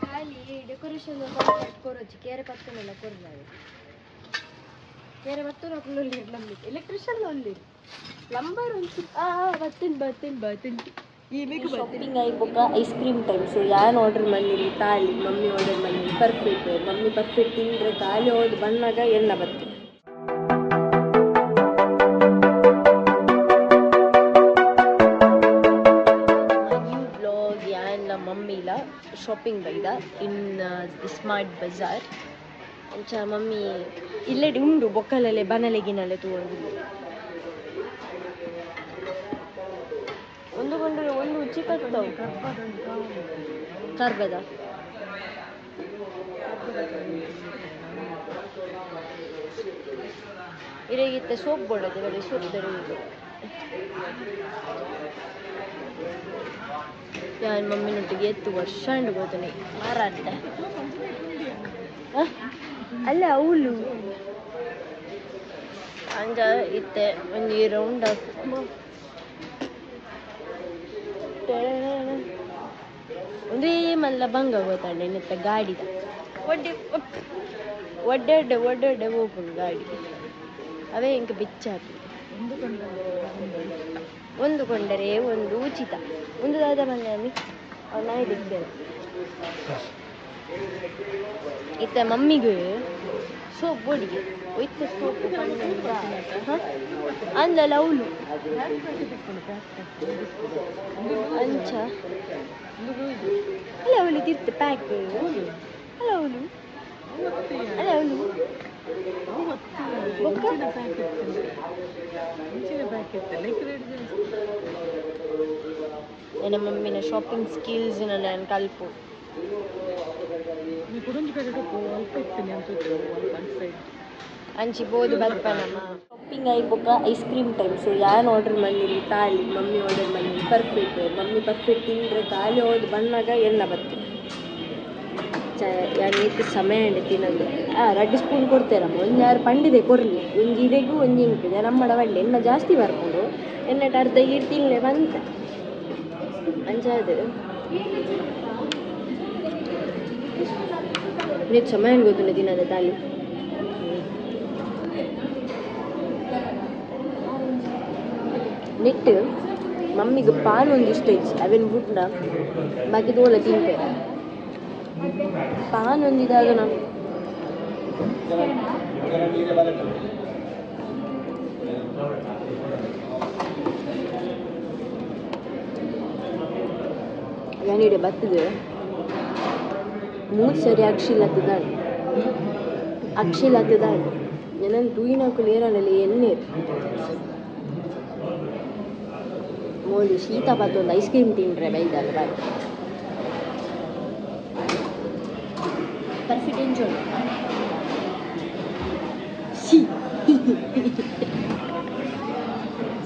ಖಾಲಿ ಡೆಕೋರೇಷನ್ ಕೊರೊಚ್ಚಿ ಕೇರೆ ಪತ್ತನೆಲ್ಲ ಕೊರ್ನಾವೆ ಕೇರೆ ಪತ್ತನ ಒಳ್ಳೆ ನಮ್ಗೆ ಎಲೆಕ್ಟ್ರಿಷಿಯನ್ ಒಳ್ಳೆ ಪ್ಲಂಬರ್ ಒಂದು ಬರ್ತೀನಿ ಶಾಪಿಂಗ್ ಆಯ್ಬೋಕ ಐಸ್ ಕ್ರೀಮ್ ಟೈಮ್ ಸೊ ಯಾರು ಆರ್ಡರ್ ಮಾಡಿರಿ ತಾಳಿ ಮಮ್ಮಿ ಆರ್ಡರ್ ಮಾಡಿ ಪರ್ಫೆಕ್ಟ್ ಮಮ್ಮಿ ಪರ್ಫೆಕ್ಟ್ ತಿಂದರೆ ತಾಳಿ ಹೋದ್ ಬಣ್ಣಾಗ ಎಲ್ಲ ಬರ್ತದೆ ಮಮ್ಮಿಲ ಶಾಪಿಂಗ್ ಬೈದ ಇನ್ ಸ್ಮಾರ್ಟ್ ಬಜಾರ್ ಅಂಚ ಮಮ್ಮಿ ಇಲ್ಲೆಡೆ ಉಂಡು ಬೊಕ್ಕಲಲ್ಲೇ ಬನಲೆಗಿನಲ್ಲೇ ತಗೊಂಡು ಒಂದು ಕೊಂಡ್ರೆ ಒಂದು ಚಿಕ್ಕದು ಕಾರ್ಬದ ಇರೇಗಿತ್ತೆ ಸೋಪ್ ಬೋಡದೆ ಬರೀ ಸೋಪ್ ದೊರೆಯುವುದು ನಾನು ಮಮ್ಮಿನೊಟ್ಟಿಗೆ ಎತ್ತು ವರ್ಷ ಹೋಗ್ತಾನೆ ಮಾರಾಟ ಅಲ್ಲ ಅವಳು ಹಂಗ ಇತ್ತೆ ಒಂದು ರೌಂಡ್ ಒಂದೇ ಮಲ್ಲ ಭಂಗ ಹೋಗ್ತಾಂಡೆ ನಿತ್ತ ಗಾಡಿದ ಒಡ್ಡೆ ಹೋಗ್ಕೊಂಡು ಗಾಡಿ ಅವೇ ಇಂಕ ಬಿಚ್ಚಾಕಿ ಒಂದು ಕೊಂಡರೆ ಒಂದು ಉಚಿತ ಒಂದು ದಾದ ಮನೆ ನಾ ಇದ್ದೇನೆ ಇತ್ತ ಮಮ್ಮಿಗೆ ಸೋಪ್ ಬೋಡಿಗೆ ಒಯ್ತ ಸೋಪು ಅಂದಲ್ಲ ಅವಳು ಅಂಚ ಅಲ್ಲ ಅವಳು ತಿರ್ತ ಪ್ಯಾಕ್ ಅಲ್ಲ ಅವಳು ನನ್ನ ಮಮ್ಮಿನ ಶಾಪಿಂಗ್ ಸ್ಕಿಲ್ಸ್ ನಾನು ಕಲ್ಪು ಅಂಚಿಬೋದು ಬರ್ಪನಮ್ಮ ಶಾಪಿಂಗ್ ಆಯ್ಬೋಕ ಐಸ್ ಕ್ರೀಮ್ ಟೈಮ್ ಸೊ ಯಾರು ಆರ್ಡರ್ ಮಾಡಿರಿ ತಾಳಿ ಮಮ್ಮಿ ಆರ್ಡರ್ ಮಾಡಿ ಪರ್ಫೆಕ್ಟ್ ಮಮ್ಮಿ ಪರ್ಫೆಕ್ಟ್ ತಿಂದರೆ ತಾಳಿ ಹೋದ್ ಬಣ್ಣಾಗ ಎಲ್ಲ ಬರ್ತದೆ ಯಾರು ಸಮಯ ಉಂಟು ತಿನ್ನೋದು ರಡ್ಡು ಸ್ಪೂನ್ ಕೊಡ್ತೇರಮ್ಮ ಒಂದು ಯಾರು ಪಂಡಿದೆ ಕೊರ್ಲಿ ಒಂದು ಇರೆಗೂ ಒಂದು ಇಂಕಿದೆ ನಮ್ಮಡ ಒಳ್ಳೆ ಎಣ್ಣೆ ಜಾಸ್ತಿ ಬರ್ಕೊಂಡು ಎಣ್ಣೆಟ ಅರ್ಧ ತಿನ್ಲೆ ಬಂತ ಅಂಚಾದು ನೀರು ಸಮಯ ಗೊತ್ತಿಲ್ಲ ತಿನ್ನೋದೆ ತಾಳಿ ನೆಟ್ಟು ಮಮ್ಮಿಗೆ ಪಾನ್ ಒಂದು ಇಷ್ಟ ಇತ್ತು ಅವೇನು ಬಿಟ್ಟ ಬಾಕಿ ತೋಲ ತಿಂತೆ ಪಾನ್ ಒಂದಿದಾಗ ನಾವು ಏನಿದೆ ಬರ್ತದೆ ಮೂರು ಸರಿ ಅಕ್ಷಿಲತ್ತಿದ್ದಾಳೆ ಏನಂದ್ರೆ ದೂಯಿನಾಕು ನೇರಲ್ಲಿ ಎಣ್ಣೆ ಮೋದಿ ಶೀತ ಬತ್ತು ಒಂದು ಐಸ್ ಕ್ರೀಮ್ ತಿಂಡ್ರೆ ಬೈದಲ್ಲ ಬಾಯ್ ಪರ್ಫೆಕ್ಟ್ ಎಂಜಾಯ್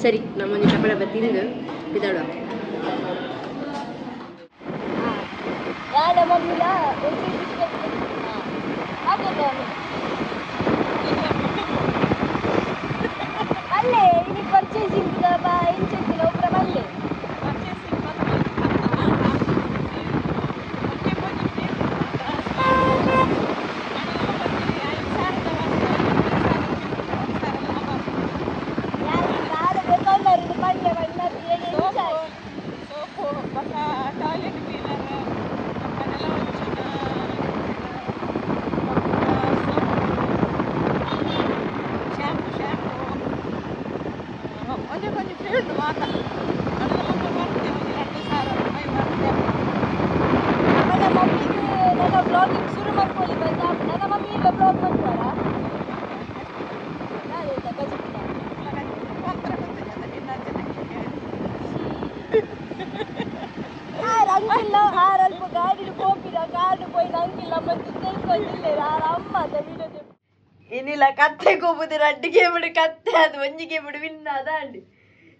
ಸರಿ ನಮ್ಮೊಂದು ಚಪಡ ಬರ್ತಿದ್ದು ಬಿದ್ದಾಡುವ ಅಲ್ಲೇ ಇಲ್ಲಿ ಪರ್ಚೇಸಿಂಗ್ ಇಂಚಿಲ್ಲ ಒಬ್ಬರ ಬಲ್ಲೆ ಶುರು ಮಾಡ್ಕೊಳ್ಳಿ ನನ್ನ ಮಮ್ಮಿ ಇಲ್ಲ ಬ್ಲಾಗ್ ಮಾಡ್ತಾರಾ ಅಂಗಿಲ್ಲ ಆರಲ್ಪ ಗಾಡಿ ಕೋಪಿದ ಗಾಡಿ போய் ಅಂಗಿಲ್ಲ ಮತ್ತೆ ತೆಗೆದಿಲ್ಲ ಅಮ್ಮ ವಿಡಿಯೋ ಏನಿಲ್ಲ ಕತ್ತೆಗೆ ಹೋಗುದು ರಡ್ಡಿಗೆ ಬಿಡು ಕತ್ತೆ ಅದು ಒಂಜಿಗೆ ಬಿಡು ವಿನ್ನ ಅದಾಂಡಿ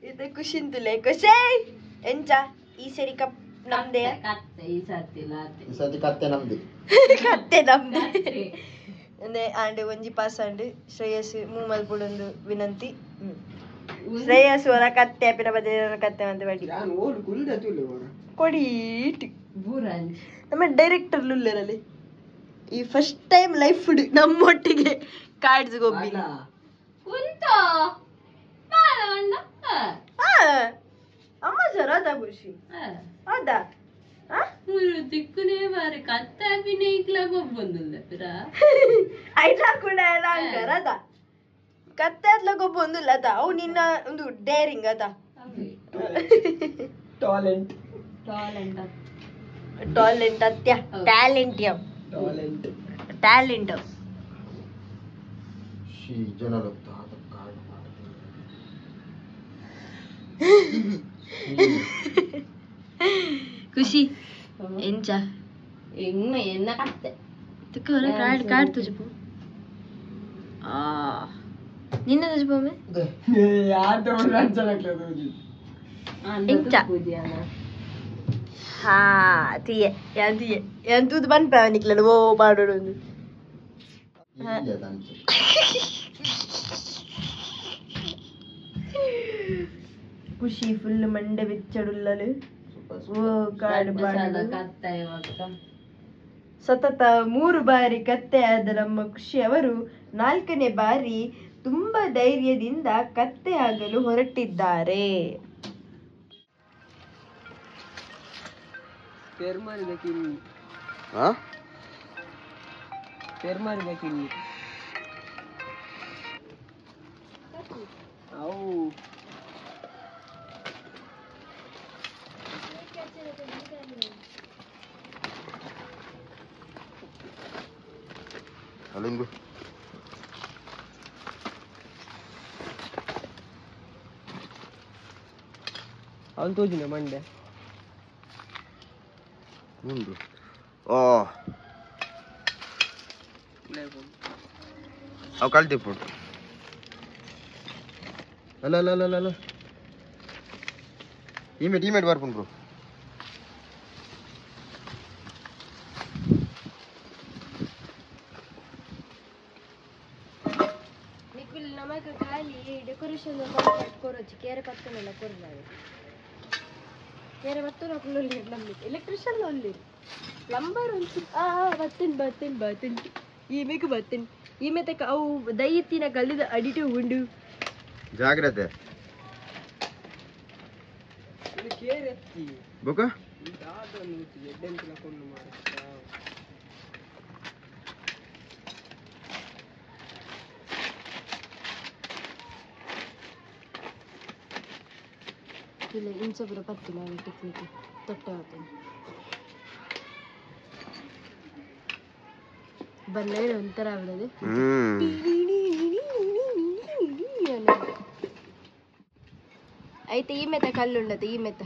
ಇದು ಖುಷಿಂತುಲೆ ಖುಷಿ ಎಂಚ ಈ ಸರಿ ಕಪ್ ನಮ್ದೇ ಕತ್ತೆ ನಮ್ದೆ ಅಂದ್ರೆ ಆಂಡ್ ಒಂಜಿ ಪಾಸ್ ಆಂಡ್ ಶ್ರೇಯಸ್ ಮೂಮಲ್ ಬುಡೊಂದು ವಿನಂತಿ ಶ್ರೇಯಸ್ ಅವರ ಕತ್ತೆ ಅಪ್ಪಿನ ಬದಿನ ಕತ್ತೆ ಅಂತ ಬಡಿ ಕೊಡೀಟ್ ನಮ್ಮ ಡೈರೆಕ್ಟರ್ ಲುಲ್ಲರಲ್ಲಿ ಈ ಫಸ್ಟ್ ಟೈಮ್ ಲೈಫ್ ಫುಡ್ ನಮ್ಮೊಟ್ಟಿಗೆ ಕಾರ್ಡ್ಸ್ ಗೋಬಿ ಅಮ್ಮ ಸರ್ ಅದ ಖುಷಿ ಹೌದಾ ದಿಕ್ಕುನೇ ಬಾರಿ ಕತ್ತ ಅಭಿನಯಿಕ್ಲ ಗೊಬ್ಬೊಂದಿಲ್ಲ ಐಟ್ಲಾ ಕೂಡ ಎಲ್ಲ ಅಂಕರ್ ಅದ ಕತ್ತೆ ಅದ್ಲ ಗೊಬ್ಬೊಂದಿಲ್ಲ ಅದ ಅವು ನಿನ್ನ ಒಂದು ಡೇರಿಂಗ್ ಅದ ಟಾಲೆಂಟ್ ಟಾಲೆಂಟ್ ಅತ್ಯ ಟ್ಯಾಲೆಂಟ್ ಟ್ಯಾಲೆಂಟ್ ಖುಷಿ ಎಂಚ ಎನ್ನ ಕತ್ತೆ ಕಾರ್ಡ್ ಕಾರ್ಡ್ ತುಜಪು ನಿನ್ನ ತುಜಪೊಮ್ಮೆ ಎಂಚ ಹಾ ತಿಯೆ ಯಾಂತಿಯೆ ಎಂತುದು ಬನ್ಪ ನಿಕ್ಲಲ್ಲ ಓ ಮಾಡೋಡು ಒಂದು ಖುಷಿ ಫುಲ್ ಮಂಡೆ ಬೆಚ್ಚಡುಲ್ಲಲು ಓ ಕಾರ್ಡ್ ಸತತ 3 ಬಾರಿ ಕತ್ತೆಯಾದ ನಮ್ಮ ಖುಷಿ ಅವರು 4ನೇ ಬಾರಿ ತುಂಬಾ ಧೈರ್ಯದಿಂದ ಕತ್ತೆಯಾಗಲು ಹೊರಟಿದ್ದಾರೆ. Alingo. ಅವನು ತೋಜಿನ ಮಂಡೆ ಮುಂದು ಓ ಅವು ಕಳ್ತಿ ಪುಟ್ಟು ಅಲ್ಲ ಅಲ್ಲ ಅಲ್ಲ ಅಲ್ಲ ಟೀಮೇಟ್ ಬರ್ಪುನ್ ಬ್ರೋ ನಮಗೆ ಖಾಲಿ ಡೆಕೋರೇಷನ್ ಕಾಂಟ್ರಾಕ್ಟ್ ಕೊರೋಚಿ ಕೇರೆ ಪತ್ತನೆಲ್ಲ ಕೊರ್ಲಾವೆ ಕೇರೆ ಪತ್ತನ ಕುಳ್ಳೊಲ್ಲಿ ನಮ್ಮಿಗೆ ಎಲೆಕ್ಟ್ರಿಷಿಯನ್ ಒಲ್ಲಿ ಪ್ಲಂಬರ್ ಒಂದು ಬತ್ತಿನ್ ಈಮೆಗೆ ಬತ್ತಿನ್ ಈಮೆ ತಕ್ಕ ಅವು ದೈತಿನ ಕಲ್ಲಿದ ಅಡಿಟಿವ್ ಉಂಡು ಜಾಗ್ರತೆ ಕೇರೆ ಎತ್ತಿ ಬೊಕ ದಾದನ್ನು ಎಡ್ಡೆಂತಿನ ಕೊಂಡು ಮಾಡುತ್ತಾ ಇಲ್ಲ ಇಂಚಪುರ ಪತ್ತಿ ನಾನು ಟೆಕ್ನಿಕ್ ತೊಟ್ಟೆ ಹೋಗ್ತೇನೆ ಬಂದ ಒಂಥರ ಬಿಡೋದು ಐತೆ ಈ ಮೆತ್ತ ಕಲ್ಲುಂಡತ ಈ ಮೆತ್ತ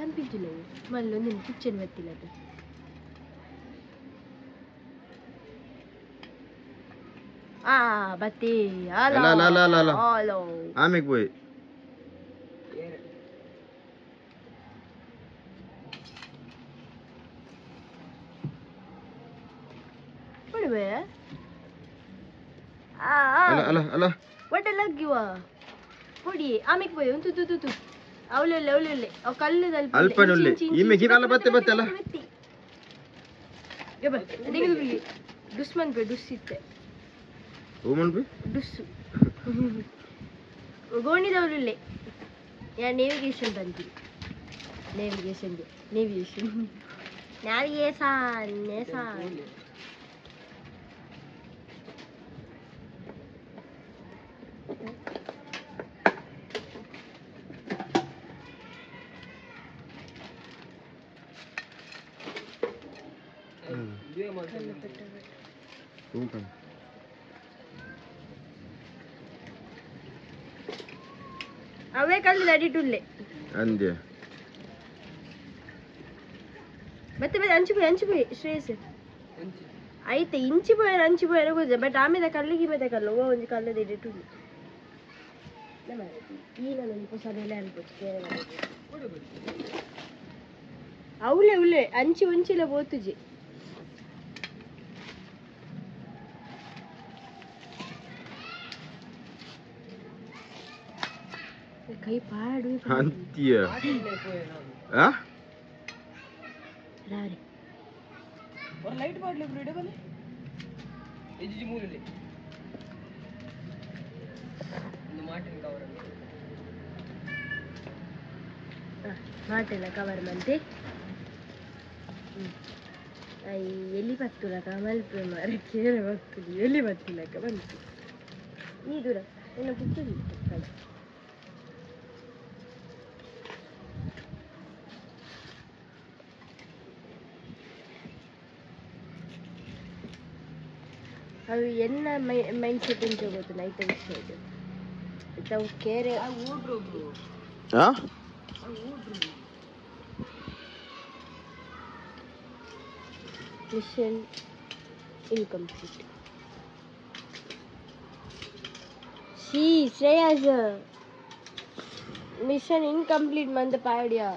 ಅನ್ಪಿಂಚಿಲ್ಲ ಮಲ್ಲೊಂದು ಕಿಚನ್ ಬತ್ತಿಲ್ಲ ಅದು ಬತ್ತಿ ಆಮೇಲೆ போய் ಬಿಡುವೆ ಅಲ್ಲ ಒಟ್ಟೆ ಲಗ್ಗಿವ ಪುಡಿ ಆಮೇಲೆ போய் ಒಂದು ತು ಅವಳೆ ಅವು ಕಲ್ಲದಲ್ಲಿ ಅಲ್ಪನುಲ್ಲೆ ಈಮೆ ಗಿರಲ್ಲ ಬತ್ತೆ ಅಲ್ಲ ದುಸ್ಮನ್ ಡುಸ್ಸಿತ್ತೆ ಡುಸ್ಸು ಗೋಣಿದವರಿಲ್ಲೇ ಯಾ ನೇವಿಗೇಷನ್ ಬಂದಿ ನೇವಿಗೇಷನ್ ಅವೇ ಕಲ್ಲು ಅಡಿಟುಲ್ಲೆ ಅಂದ್ಯ ಮತ್ತೆ ಹಂಚಿపోయి ಶ್ರೇಯಸ್ ಐತೆ ಹಂಚಿపోయి ಗೊತ್ತ ಬಟ್ ಆಮೇಲೆ ಕಲ್ಲಿಗೆ ಮತ್ತೆ ಕಲ್ಲು ಒಂದು ಕಲ್ಲದ ಇಡಿಟುಲ್ಲೆ ಈ ನಾನು ಸರಿಯಲ್ಲ ಅನ್ಬೋದು ಅವಳೆ ಹಂಚಿಲ ಬೋತುಜಿ ಕೈ ಪಾಡು ಅಂತ್ಯ ಆಟಿಲ್ಲೇ ಪೋಯೆ ನಾನು ಆ ರಾರಿ ஒரு லைட் பாட்டில் இப்படி இட பண்ணு எஜி மூலையிலே இந்த மாட்டின் கவர் ಮಾಟೆಲ್ಲ ಕವರ್ ಮಂತೆ ಎಲ್ಲಿ ಬತ್ತುಲಕ ಮಲ್ಪೆ ಮಾರ ಕೇರ ಬತ್ತುದು ಎಲ್ಲಿ ಬತ್ತಿಲಕ ಬಂತು ಈ ದೂರ ಏನು ಪುತ್ತೂರು ಅವು ಎನ್ನ ಮೈಂಡ್ ಸೆಟ್ ಅಂತ ಗೊತ್ತು ನೈಟ್ ವಿಷಯ ಇದು ತಾವು ಕೇರೆ ஓடுறோ ப்ரோ ಆ mission incomplete Shreyas mission incomplete ಮಂದ ಪಾಡ್ಯಾ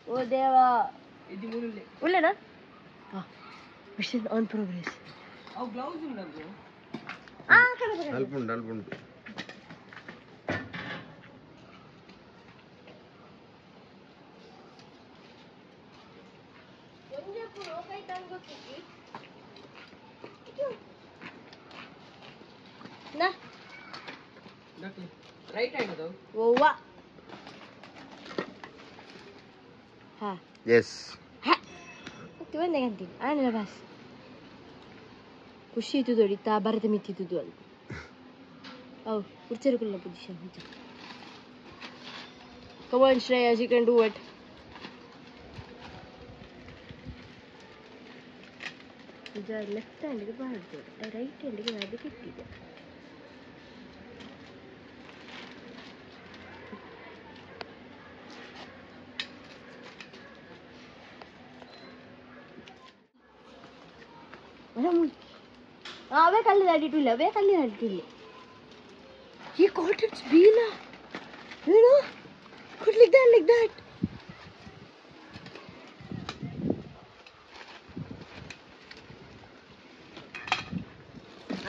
ಓ ದೇವಾ எஜி மூலையிலே ಉಳ್ಳನಾ ಮಿಷನ್ ಆನ್ ಪ್ರೋಗ್ರೆಸ್ ಅವು ಗ್ಲೌಸ್ ಉಂಟಾ ப்ரோ ಅಲ್ಪುಂಡು ಅಲ್ಪುಂಡು ರೈಟ್ ಹ್ಯಾಂಡ್ ಅದು ಓವಾ ಹಾ ಎಸ್ ಮತ್ತೆ ಒಂದೇ ಗಂಟೆ ಆನಲ್ಲ ಬಾಸ್ ಖುಷಿ ಇತ್ತು ದೊಡಿತಾ ಭರತ ಮಿತ್ತಿದ್ದು ಅಂತ ಅವು ಉಚ್ಚರಕುಲ್ಲ position Come on, Shreya, you can do it. ಇದು ಲೆಫ್ಟ್ ಹ್ಯಾಂಡಿಗೆ ಬಾರ್ದು ರೈಟ್ ಹ್ಯಾಂಡಿಗೆ ಅದು ಕೆಟ್ಟಿದೆ ಅವೇ ಕಲ್ಲಿದ ಅಡಿಟಿಲ್ಲ ಅವೇ ಕಲ್ಲಿದ ಅಡಿಟಿಲ್ಲ ಈ ಕಾಟ್ ಇಟ್ಸ್ ಬೀಲ ಏನು could like that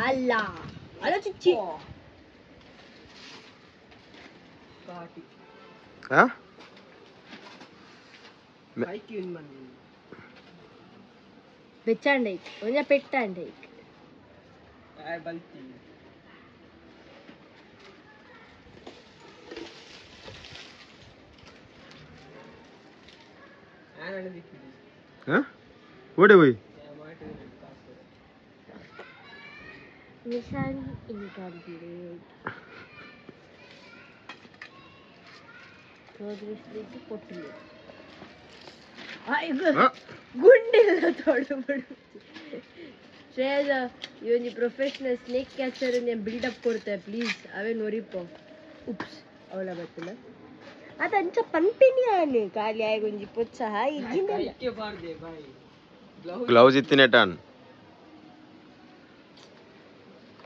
Allah ala chichi ಕಾಟಿ ಆ ಐಕ್ಯೂ ಇನ್ ಮಾಡಿ ಬೆಚ್ಚಾಂಡೈ ಒಂಜ ಪೆಟ್ಟಾಂಡೈ ಬಲ್ತಿ ಆನಂದ ದಿಕ್ಕಿದೆ ಆ ಓಡೆ ಹೋಯ್ ಮಾಟಿ ಕಾಸು ಮಿಷನ್ ಇನ್ಕಂಪ್ಲೀಟ್ ಪ್ರೋಗ್ರೆಸ್ ಬೇಕು ಕೊಟ್ಟಿಲ್ಲ ಗುಂಡೆಲ್ಲ ತೊಡಬಿಡು ಶ್ರೇಯದ ಈ ಒಂದು ಪ್ರೊಫೆಷನಲ್ ಸ್ನೇಕ್ ಕ್ಯಾಚರ್ ಬಿಲ್ಡಪ್ ಕೊಡ್ತಾರೆ ಪ್ಲೀಸ್ ಅವೇ ನೋರಿಪ್ಪ ಉಪ್ಸ್ ಅವಳ ಬತ್ತಿಲ್ಲ ಅದು ಅಂಚ ಪಂಪಿನಿ ಆನೆ ಖಾಲಿ ಆಗಿ ಒಂಜಿ ಪೊಚ್ಚ ಹಾಯಿ ಐಕ್ಯ ಬಾರ್ದೆ ಬಾಯ್ ಗ್ಲೌಸ್ ಇತ್ತಿನ ಟಾನ್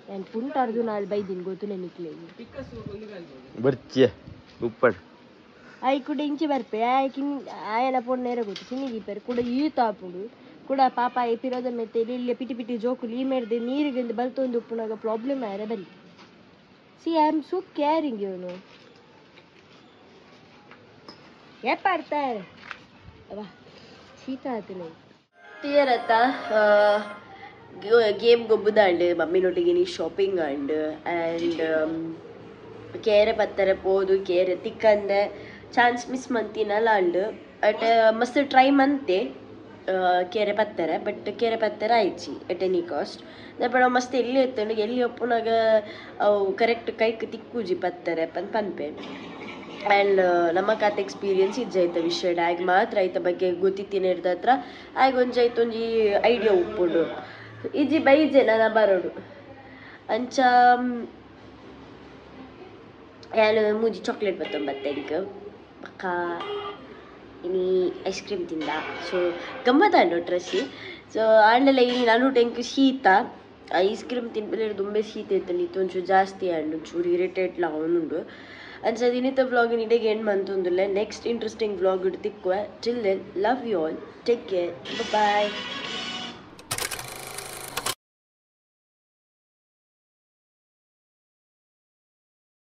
ನಾನು ಪುಂಟಾರ್ದು ನಾಳೆ ಬೈದಿನಿ ಗೊತ್ತು ನೆನಿಕ್ಲೆ ಪಿಕ್ಕಸ್ ಒಂದು ಗಾಲ್ಬೋದು ಬರ್ಚಿಯ ಉಪ್ಪಡ್ ಆಯ್ ಕೂಡ ಇಂಚಿ ಬರ್ಪೆ ಆಯ್ಕಿನ್ ಆಯನ ಪೊಣ್ಣ ನೇರ ಗೊತ್ತು ಚಿನ್ನಿಗಿ ಪೇರು ಕೂಡ ಈ ತಾಪುಡು ಕೂಡ ಪಾಪ ಈ ಪಿರೋದ ಮೆತ್ತೆ ಇಲ್ಲಿ ಪಿಟಿ ಪಿಟಿ ಜೋಕುಲು ಈ ಮೇಡ್ದೆ ನೀರಿಗೆ ಬಲ್ತೊಂದು ಉಪ್ಪುನಾಗ ಪ್ರಾಬ್ಲಮ್ ಆಯ್ರೆ ಬಲ್ಲಿ C I am so caring ಇವನು ಏಪಾಡ್ತಾರೆ ಅವ ಶೀತ ಆತನೆ ತೀರತ್ತ ಗೇಮ್ ಗೊಬ್ಬುದಾಂಡ್ ಮಮ್ಮಿನೊಟ್ಟಿಗೆ ನೀ ಶಾಪಿಂಗ್ ಆ್ಯಂಡ್ ಕೇರೆ ಪತ್ತರ ಪೋದು ಕೇರೆ ತಿಕ್ಕಂದೆ ಚಾನ್ಸ್ ಮಿಸ್ ಮಂತಿನಲ್ಲ ಅಂಡ್ ಅಟ್ ಮಸ್ತ್ ಟ್ರೈ ಮಂತೆ ಕೇರೆ ಪತ್ತರ ಬಟ್ ಕೇರೆ ಪತ್ತರ ಆಯ್ಚಿ ಎಟ್ ಎನಿ ಕಾಸ್ಟ್ ದಪ್ಪಡ ಮಸ್ತ್ ಎಲ್ಲಿ ಎತ್ತಂಡು ಎಲ್ಲಿ ಒಪ್ಪುನಾಗ ಅವು ಕರೆಕ್ಟ್ ಕೈಕ್ ತಿಕ್ಕುಜಿ ಪತ್ತರ ಪನ್ಪೆ ಆ್ಯಂಡ್ ನಮ್ಮ ಕತೆ ಎಕ್ಸ್ಪೀರಿಯನ್ಸ್ ಇಜ್ಜಾಯ್ತ ವಿಷಯ ಆಗ ಮಾತ್ರ ಆಯ್ತ ಬಗ್ಗೆ ಗೊತ್ತಿತ್ತೀನಿ ಹಿಡ್ದ ಹತ್ರ ಆಗ ಒಂಜಾಯ್ತು ಒಂಜಿ ಐಡಿಯಾ ಉಪ್ಪುಂಡು ಇಜ್ಜಿ ಬೈಜೆ ನಾನು ಬರೋಡು ಅಂಚ ನಾನು ಮೂಜಿ ಚಾಕ್ಲೇಟ್ ಬತ್ತೊಂಬತ್ತೆ ಇಂಕ ಪಕ್ಕ ಇನಿ ಐಸ್ ಕ್ರೀಮ್ ತಿಂದ ಸೊ ಗಮ್ಮತ್ತಾಂಡು ಡ್ರೆಸ್ಸಿ ಸೊ ಆಂಡಲ ಇನಿ ನಾನು ಟೆಂಕ್ ಶೀತ ಐಸ್ ಕ್ರೀಮ್ ತಿನ್ಪಲ್ಲಿ ತುಂಬ ಶೀತ ಇತ್ತಲ್ಲಿ ಒಂಚೂರು ಜಾಸ್ತಿ ಆಂಡು ಒಂಚೂರು ಇರಿಟೇಟ್ಲ ಅವನುಂಡು ಅಂಚ ದಿನಿತ ವ್ಲಾಗಿನ ಇಡೆಗೆ ಎಂಡ್ ಮಂತೊಂದುಲ್ಲೆ ನೆಕ್ಸ್ಟ್ ಇಂಟ್ರೆಸ್ಟಿಂಗ್ ವ್ಲಾಗ್ ಇಡ್ತಿಕ್ಕುವ till then love you all take care bye